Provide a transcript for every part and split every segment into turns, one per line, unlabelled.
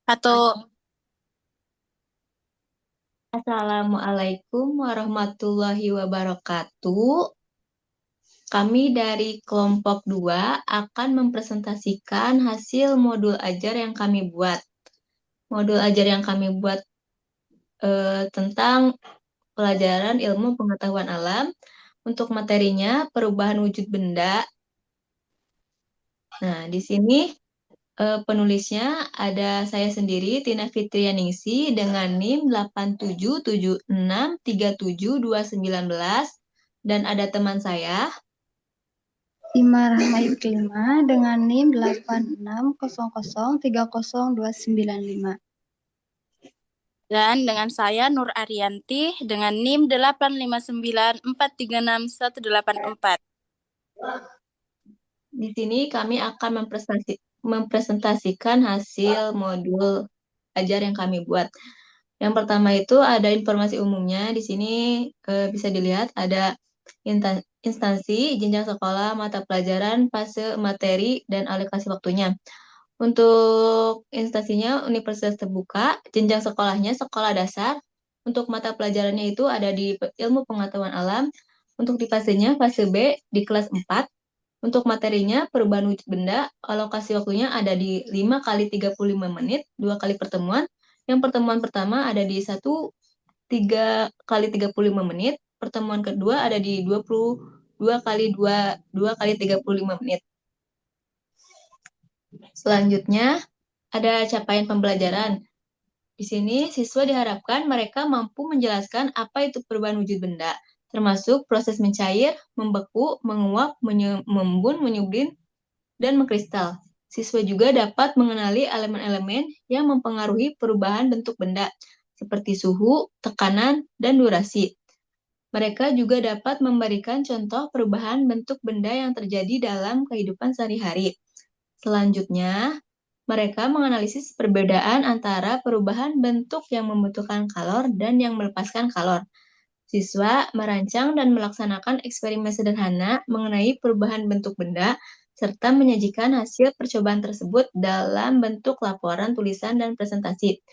Atau
Assalamualaikum warahmatullahi wabarakatuh. Kami dari kelompok 2 akan mempresentasikan hasil modul ajar yang kami buat. Modul ajar yang kami buat tentang pelajaran ilmu pengetahuan alam. Untuk materinya perubahan wujud benda. Nah, di sini penulisnya ada saya sendiri, Tina Fitrianingsi, dengan NIM 8776372219, dan ada teman saya.
Imar Rahma Iklima dengan NIM 8600300295.
dan dengan saya Nur Arianti dengan NIM 8594361884.
Di sini kami akan mempresentasikan hasil modul ajar yang kami buat. Yang pertama itu ada informasi umumnya. Di sini bisa dilihat ada instansi, jenjang sekolah, mata pelajaran, fase materi, dan alokasi waktunya. Untuk instansinya Universitas Terbuka, jenjang sekolahnya sekolah dasar. Untuk mata pelajarannya itu ada di ilmu pengetahuan alam. Untuk di fasenya fase B di kelas 4. Untuk materinya perubahan wujud benda, alokasi waktunya ada di 5 kali 35 menit, 2 kali pertemuan. Yang pertemuan pertama ada di 3 kali 35 menit, pertemuan kedua ada di 22 kali 2 kali 35 menit. Selanjutnya ada capaian pembelajaran. Di sini siswa diharapkan mereka mampu menjelaskan apa itu perubahan wujud benda, termasuk proses mencair, membeku, menguap, membun, menyublim, dan mengkristal. Siswa juga dapat mengenali elemen-elemen yang mempengaruhi perubahan bentuk benda, seperti suhu, tekanan, dan durasi. Mereka juga dapat memberikan contoh perubahan bentuk benda yang terjadi dalam kehidupan sehari-hari. Selanjutnya, mereka menganalisis perbedaan antara perubahan bentuk yang membutuhkan kalor dan yang melepaskan kalor. Siswa merancang dan melaksanakan eksperimen sederhana mengenai perubahan bentuk benda, serta menyajikan hasil percobaan tersebut dalam bentuk laporan, tulisan, dan presentasi.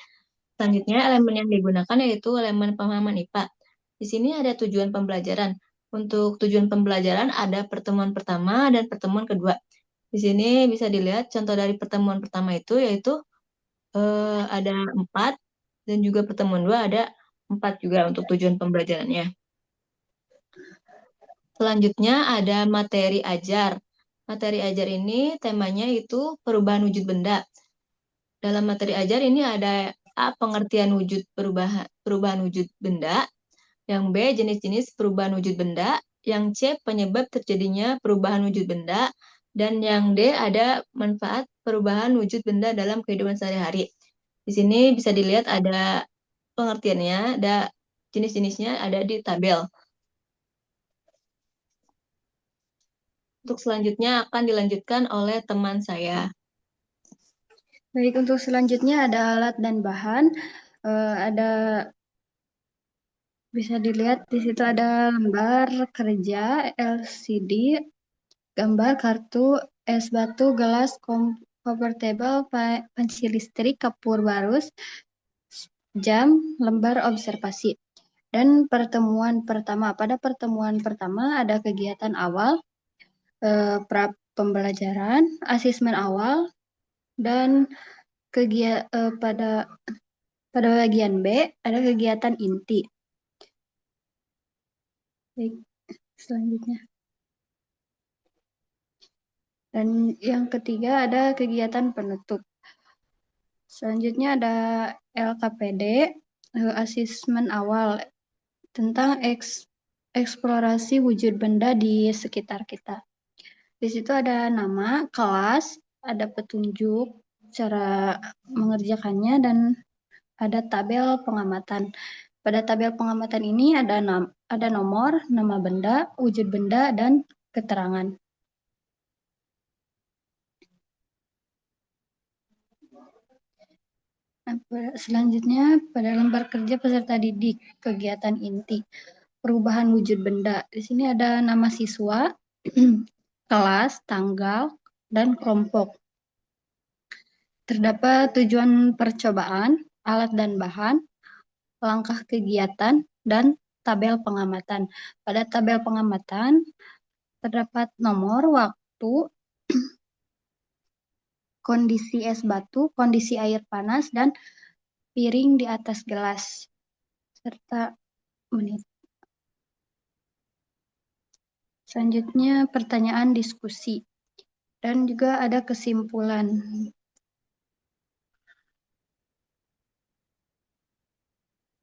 Selanjutnya, elemen yang digunakan yaitu elemen pemahaman IPA. Di sini ada tujuan pembelajaran. Untuk tujuan pembelajaran ada pertemuan pertama dan pertemuan kedua. Di sini bisa dilihat contoh dari pertemuan pertama itu yaitu ada 4, dan juga pertemuan 2 ada 4 juga untuk tujuan pembelajarannya. Selanjutnya ada materi ajar. Materi ajar ini temanya itu perubahan wujud benda. Dalam materi ajar ini ada A, pengertian perubahan wujud benda, yang B, jenis-jenis perubahan wujud benda, yang C, penyebab terjadinya perubahan wujud benda, dan yang D, ada manfaat perubahan wujud benda dalam kehidupan sehari-hari. Di sini bisa dilihat ada pengertiannya, ada jenis-jenisnya ada di tabel. Untuk selanjutnya akan dilanjutkan oleh teman saya.
Baik, untuk selanjutnya ada alat dan bahan. Ada bisa dilihat di situ ada lembar kerja, LCD, gambar kartu, es batu, gelas, convertible, panci listrik, kapur barus, jam, lembar observasi. Dan pertemuan pertama, pada pertemuan pertama ada kegiatan awal, pra pembelajaran, asesmen awal, dan pada bagian B ada kegiatan inti. Baik, selanjutnya. Dan yang ketiga ada kegiatan penutup. Selanjutnya ada LKPD, asesmen awal tentang eksplorasi wujud benda di sekitar kita. Di situ ada nama, kelas, ada petunjuk, cara mengerjakannya, dan ada tabel pengamatan. Pada tabel pengamatan ini ada nomor, nama benda, wujud benda, dan keterangan. Selanjutnya, pada lembar kerja peserta didik, kegiatan inti, perubahan wujud benda. Di sini ada nama siswa, kelas, tanggal, dan kelompok. Terdapat tujuan percobaan, alat dan bahan, langkah kegiatan, dan tabel pengamatan. Pada tabel pengamatan terdapat nomor, waktu, kondisi es batu, kondisi air panas, dan piring di atas gelas, serta menit. Selanjutnya pertanyaan diskusi, dan juga ada kesimpulan.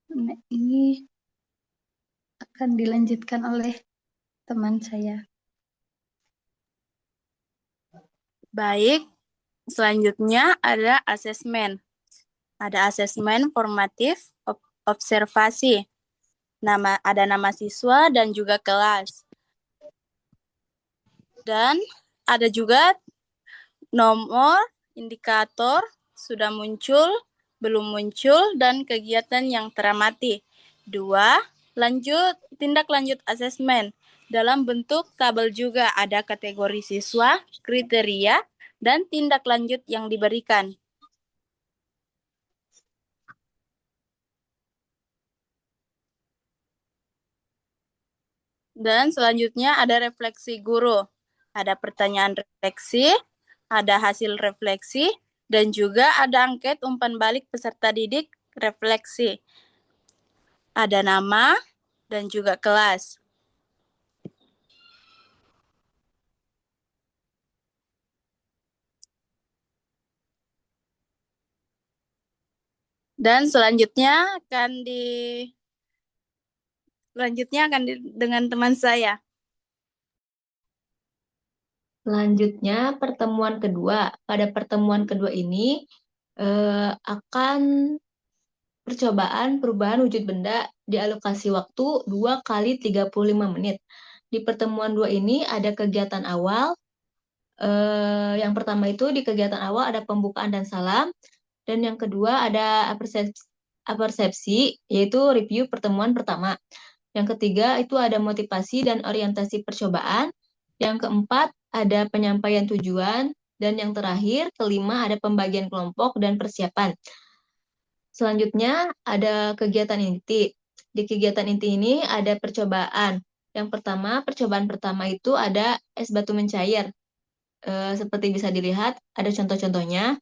Nah, ini akan dilanjutkan oleh teman saya.
Baik, selanjutnya ada asesmen. Ada asesmen formatif, observasi. Ada nama siswa dan juga kelas. Dan ada juga nomor, indikator, sudah muncul, belum muncul, dan kegiatan yang teramati. 2. Tindak lanjut asesmen. Dalam bentuk tabel juga ada kategori siswa, kriteria, dan tindak lanjut yang diberikan. Dan selanjutnya ada refleksi guru. Ada pertanyaan refleksi, ada hasil refleksi, dan juga ada angket umpan balik peserta didik refleksi. Ada nama dan juga kelas. Dan selanjutnya dengan teman saya.
Selanjutnya, pertemuan kedua. Pada pertemuan kedua ini akan percobaan perubahan wujud benda dialokasi waktu 2 kali 35 menit. Di pertemuan 2 ini ada kegiatan awal. Yang pertama itu di kegiatan awal ada pembukaan dan salam. Dan yang kedua ada apersepsi, yaitu review pertemuan pertama. Yang ketiga itu ada motivasi dan orientasi percobaan. Yang keempat ada penyampaian tujuan. Dan yang terakhir, kelima ada pembagian kelompok dan persiapan. Selanjutnya ada kegiatan inti. Di kegiatan inti ini ada percobaan. Yang pertama, percobaan pertama itu ada es batu mencair. Seperti bisa dilihat, ada contoh-contohnya.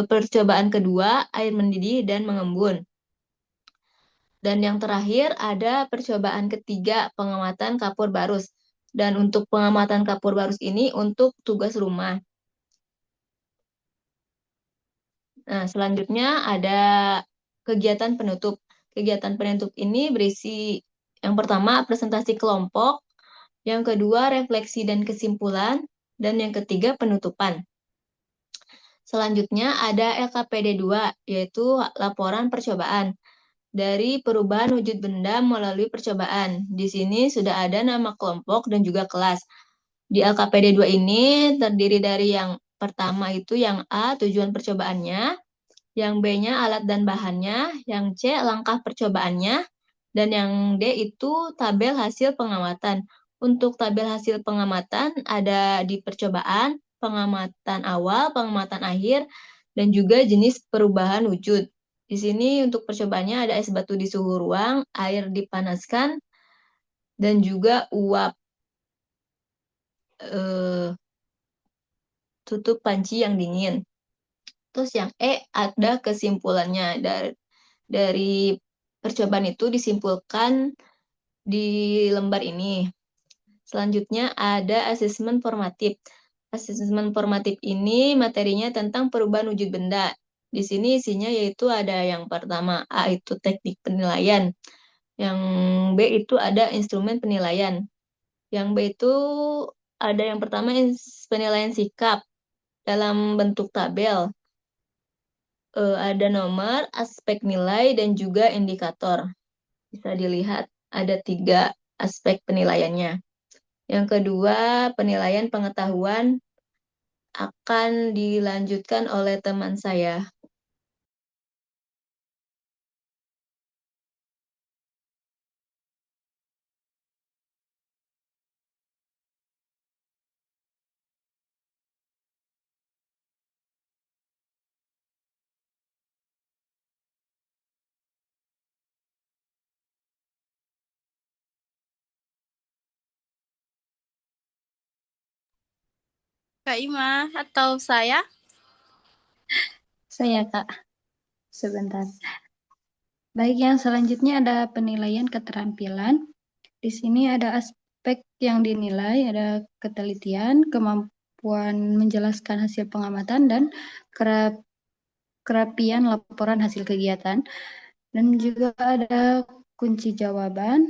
Percobaan kedua, air mendidih dan mengembun. Dan yang terakhir ada percobaan ketiga, pengamatan kapur barus. Dan untuk pengamatan kapur barus ini untuk tugas rumah. Nah, selanjutnya ada kegiatan penutup. Kegiatan penutup ini berisi yang pertama presentasi kelompok, yang kedua refleksi dan kesimpulan, dan yang ketiga penutupan. Selanjutnya ada LKPD 2, yaitu laporan percobaan dari perubahan wujud benda melalui percobaan. Di sini sudah ada nama kelompok dan juga kelas. Di LKPD 2 ini terdiri dari yang pertama itu yang A, tujuan percobaannya, yang B-nya alat dan bahannya, yang C langkah percobaannya, dan yang D itu tabel hasil pengamatan. Untuk tabel hasil pengamatan ada di percobaan, pengamatan awal, pengamatan akhir, dan juga jenis perubahan wujud. Di sini untuk percobaannya ada es batu di suhu ruang, air dipanaskan, dan juga uap tutup panci yang dingin. Terus yang E ada kesimpulannya dari percobaan itu disimpulkan di lembar ini. Selanjutnya ada asesmen formatif. Asesmen formatif ini materinya tentang perubahan wujud benda. Di sini isinya yaitu ada yang pertama A itu teknik penilaian. Yang B itu ada instrumen penilaian. Yang B itu ada yang pertama penilaian sikap dalam bentuk tabel. Ada nomor, aspek nilai, dan juga indikator. Bisa dilihat ada 3 aspek penilaiannya. Yang kedua, penilaian pengetahuan akan dilanjutkan oleh teman saya.
Kak Ima atau saya?
Saya, Kak. Sebentar. Baik, yang selanjutnya ada penilaian keterampilan. Di sini ada aspek yang dinilai, ada ketelitian, kemampuan menjelaskan hasil pengamatan, dan kerapian laporan hasil kegiatan. Dan juga ada kunci jawaban.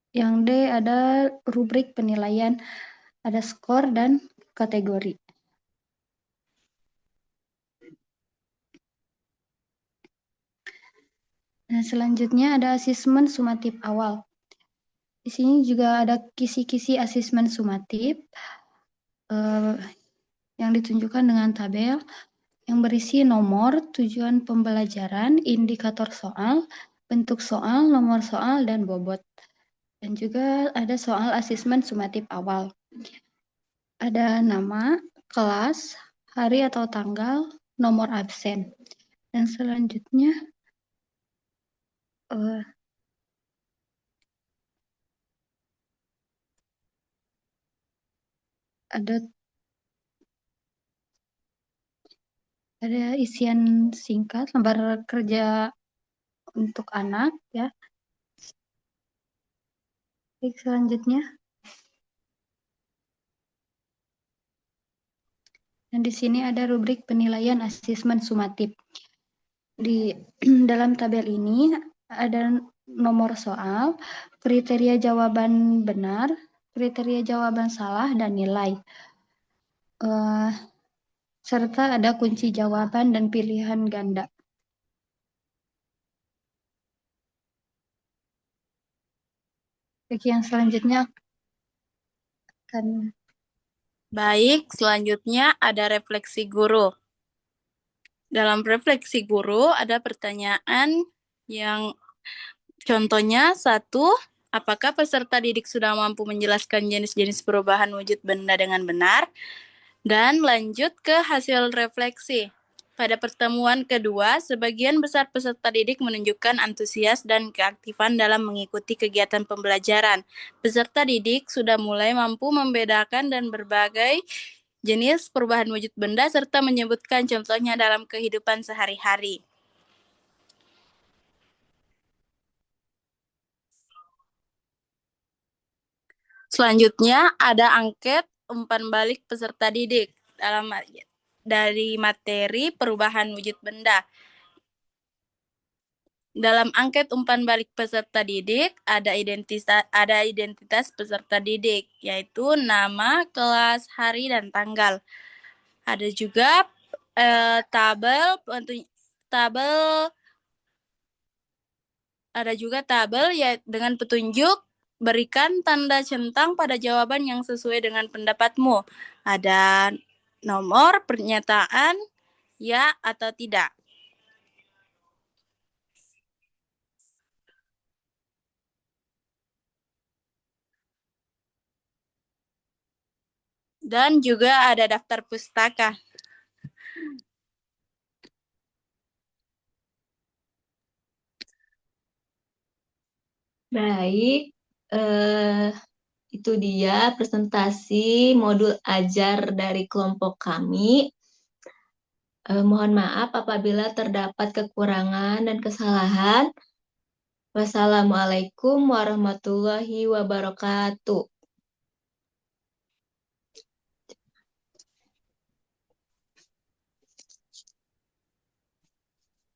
Yang D ada rubrik penilaian, ada skor dan kategori. Nah, selanjutnya ada asesmen sumatif awal. Di sini juga ada kisi-kisi asesmen sumatif yang ditunjukkan dengan tabel yang berisi nomor, tujuan pembelajaran, indikator soal, bentuk soal, nomor soal, dan bobot. Dan juga ada soal asesmen sumatif awal. Ada nama, kelas, hari atau tanggal, nomor absen. Dan selanjutnya ada isian singkat, lembar kerja untuk anak ya. Baik, selanjutnya. Dan di sini ada rubrik penilaian asesmen sumatif. Di dalam tabel ini ada nomor soal, kriteria jawaban benar, kriteria jawaban salah, dan nilai. Serta ada kunci jawaban dan pilihan ganda. Oke, yang selanjutnya akan...
Baik, selanjutnya ada refleksi guru. Dalam refleksi guru ada pertanyaan yang contohnya 1, apakah peserta didik sudah mampu menjelaskan jenis-jenis perubahan wujud benda dengan benar? Dan lanjut ke hasil refleksi. Pada pertemuan kedua, sebagian besar peserta didik menunjukkan antusias dan keaktifan dalam mengikuti kegiatan pembelajaran. Peserta didik sudah mulai mampu membedakan dan berbagai jenis perubahan wujud benda serta menyebutkan contohnya dalam kehidupan sehari-hari. Selanjutnya ada angket umpan balik peserta didik dari materi perubahan wujud benda. Dalam angket umpan balik peserta didik ada identitas peserta didik, yaitu nama, kelas, hari, dan tanggal. Ada juga tabel ya dengan petunjuk berikan tanda centang pada jawaban yang sesuai dengan pendapatmu. Ada nomor, pernyataan, ya atau tidak. Dan juga ada daftar pustaka.
Baik, itu dia presentasi modul ajar dari kelompok kami. Mohon maaf apabila terdapat kekurangan dan kesalahan. Wassalamualaikum warahmatullahi wabarakatuh.